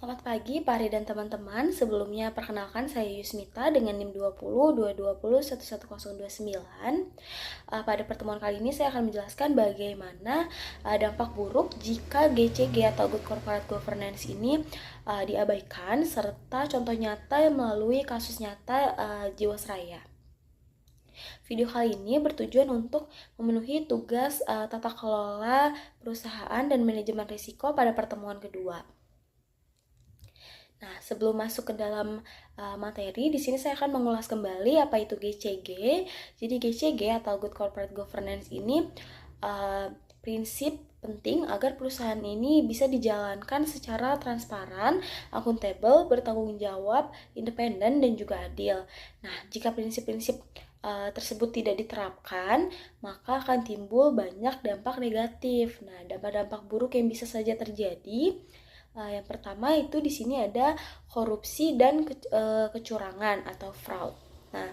Selamat pagi, Pak Ari dan teman-teman. Sebelumnya, perkenalkan saya Yusmita dengan NIM 20 220 11029. Pada pertemuan kali ini, saya akan menjelaskan bagaimana dampak buruk jika GCG atau Good Corporate Governance ini diabaikan, serta contoh nyata melalui kasus nyata Jiwasraya. Video kali ini bertujuan untuk memenuhi tugas tata kelola perusahaan dan manajemen risiko pada pertemuan kedua. Nah, sebelum masuk ke dalam materi, di sini saya akan mengulas kembali apa itu GCG. Jadi GCG atau Good Corporate Governance ini prinsip penting agar perusahaan ini bisa dijalankan secara transparan, akuntabel, bertanggung jawab, independen, dan juga adil. Nah, jika prinsip-prinsip tersebut tidak diterapkan, maka akan timbul banyak dampak negatif. Nah, dampak-dampak buruk yang bisa saja terjadi. Yang pertama itu di sini ada korupsi dan kecurangan atau fraud. Nah,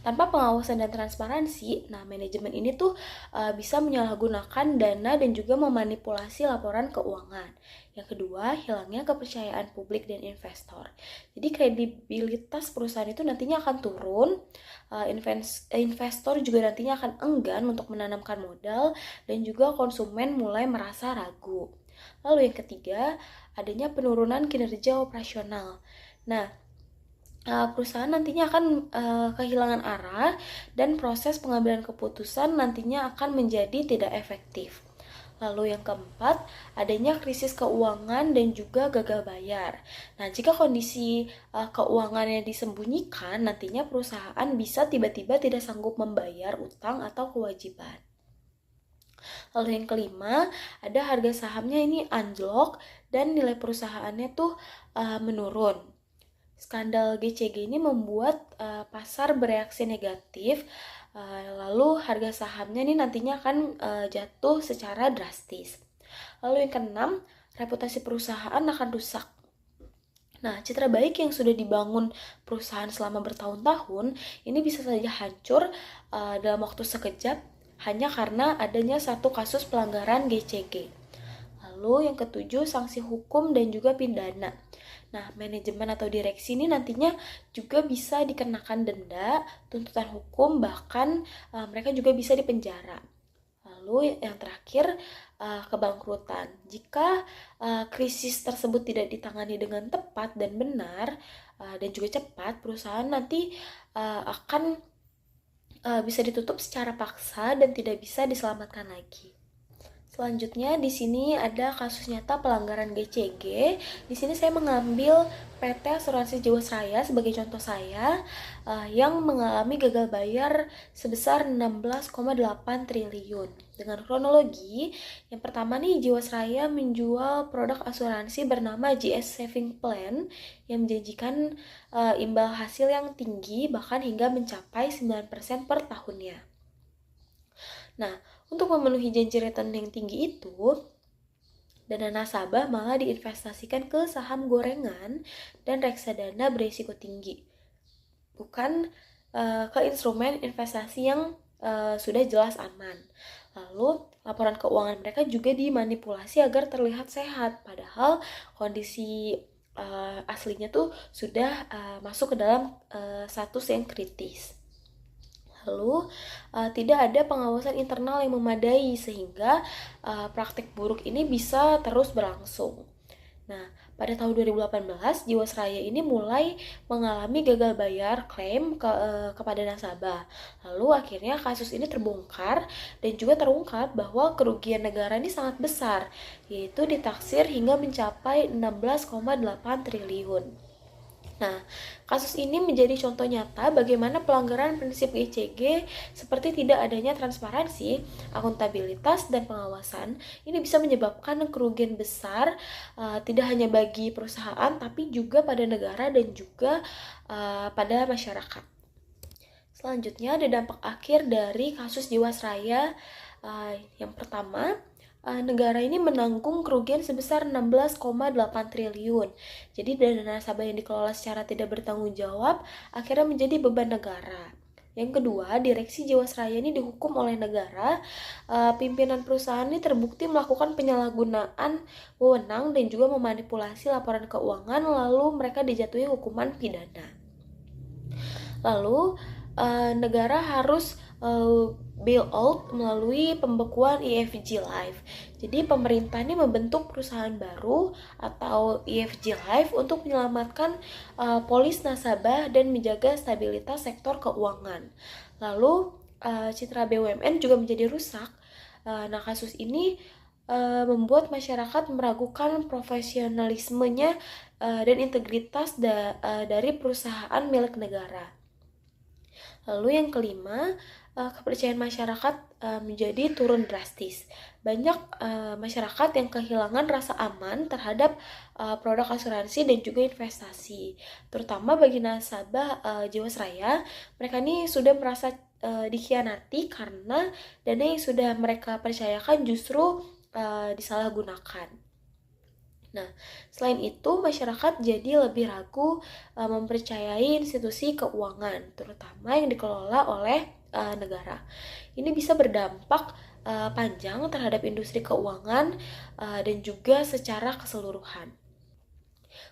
tanpa pengawasan dan transparansi, manajemen ini tuh bisa menyalahgunakan dana dan juga memanipulasi laporan keuangan. Yang kedua, hilangnya kepercayaan publik dan investor. Jadi kredibilitas perusahaan itu nantinya akan turun, investor juga nantinya akan enggan untuk menanamkan modal, dan juga konsumen mulai merasa ragu. Lalu yang ketiga, adanya penurunan kinerja operasional. Nah, perusahaan nantinya akan kehilangan arah dan proses pengambilan keputusan nantinya akan menjadi tidak efektif. Lalu yang keempat, adanya krisis keuangan dan juga gagal bayar. Nah, jika kondisi keuangannya disembunyikan, nantinya perusahaan bisa tiba-tiba tidak sanggup membayar utang atau kewajiban. Lalu yang kelima, ada harga sahamnya ini anjlok dan nilai perusahaannya tuh menurun. Skandal GCG ini membuat pasar bereaksi negatif, lalu harga sahamnya ini nantinya akan jatuh secara drastis. Lalu yang keenam, reputasi perusahaan akan rusak. Nah, citra baik yang sudah dibangun perusahaan selama bertahun-tahun ini bisa saja hancur dalam waktu sekejap hanya karena adanya satu kasus pelanggaran GCG. Lalu yang ketujuh, sanksi hukum dan juga pidana. Nah, manajemen atau direksi ini nantinya juga bisa dikenakan denda, tuntutan hukum, bahkan mereka juga bisa dipenjara. Lalu yang terakhir, kebangkrutan. Jika krisis tersebut tidak ditangani dengan tepat dan benar dan juga cepat, perusahaan nanti akan bisa ditutup secara paksa dan tidak bisa diselamatkan lagi. Selanjutnya di sini ada kasus nyata pelanggaran GCG. Di sini saya mengambil PT Asuransi Jiwasraya sebagai contoh saya yang mengalami gagal bayar sebesar 16,8 triliun. Dengan kronologi, yang pertama nih Jiwasraya menjual produk asuransi bernama GS Saving Plan yang menjanjikan imbal hasil yang tinggi bahkan hingga mencapai 9% per tahunnya. Nah, untuk memenuhi janji return yang tinggi itu, dana nasabah malah diinvestasikan ke saham gorengan dan reksadana berisiko tinggi, bukan ke instrumen investasi yang sudah jelas aman. Lalu, laporan keuangan mereka juga dimanipulasi agar terlihat sehat, padahal kondisi aslinya tuh sudah masuk ke dalam status yang kritis. Lalu, tidak ada pengawasan internal yang memadai sehingga praktik buruk ini bisa terus berlangsung. Nah, pada tahun 2018, Jiwasraya ini mulai mengalami gagal bayar klaim kepada nasabah. Lalu akhirnya kasus ini terbongkar dan juga terungkap bahwa kerugian negara ini sangat besar, yaitu ditaksir hingga mencapai 16,8 triliun. Nah, kasus ini menjadi contoh nyata bagaimana pelanggaran prinsip GCG seperti tidak adanya transparansi, akuntabilitas, dan pengawasan ini bisa menyebabkan kerugian besar tidak hanya bagi perusahaan tapi juga pada negara dan juga pada masyarakat. Selanjutnya ada dampak akhir dari kasus Jiwasraya. Yang pertama, negara ini menanggung kerugian sebesar 16,8 triliun. Jadi dana nasabah yang dikelola secara tidak bertanggung jawab akhirnya menjadi beban negara. Yang kedua, direksi Jiwasraya ini dihukum oleh negara. Pimpinan perusahaan ini terbukti melakukan penyalahgunaan wewenang dan juga memanipulasi laporan keuangan, lalu mereka dijatuhi hukuman pidana. Lalu negara harus bail out melalui pembekuan EFG Life. Jadi pemerintah ini membentuk perusahaan baru atau EFG Life untuk menyelamatkan polis nasabah dan menjaga stabilitas sektor keuangan. Lalu citra BUMN juga menjadi rusak. Nah, kasus ini membuat masyarakat meragukan profesionalismenya dan integritas dari perusahaan milik negara. Lalu yang kelima, kepercayaan masyarakat menjadi turun drastis. Banyak masyarakat yang kehilangan rasa aman terhadap produk asuransi dan juga investasi. Terutama bagi nasabah Jiwasraya, mereka ini sudah merasa dikhianati karena dana yang sudah mereka percayakan justru disalahgunakan. Nah, selain itu masyarakat jadi lebih ragu mempercayai institusi keuangan, terutama yang dikelola oleh negara. Ini bisa berdampak panjang terhadap industri keuangan dan juga secara keseluruhan.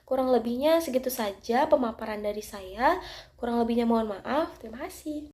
Kurang lebihnya segitu saja pemaparan dari saya. Kurang lebihnya mohon maaf. Terima kasih.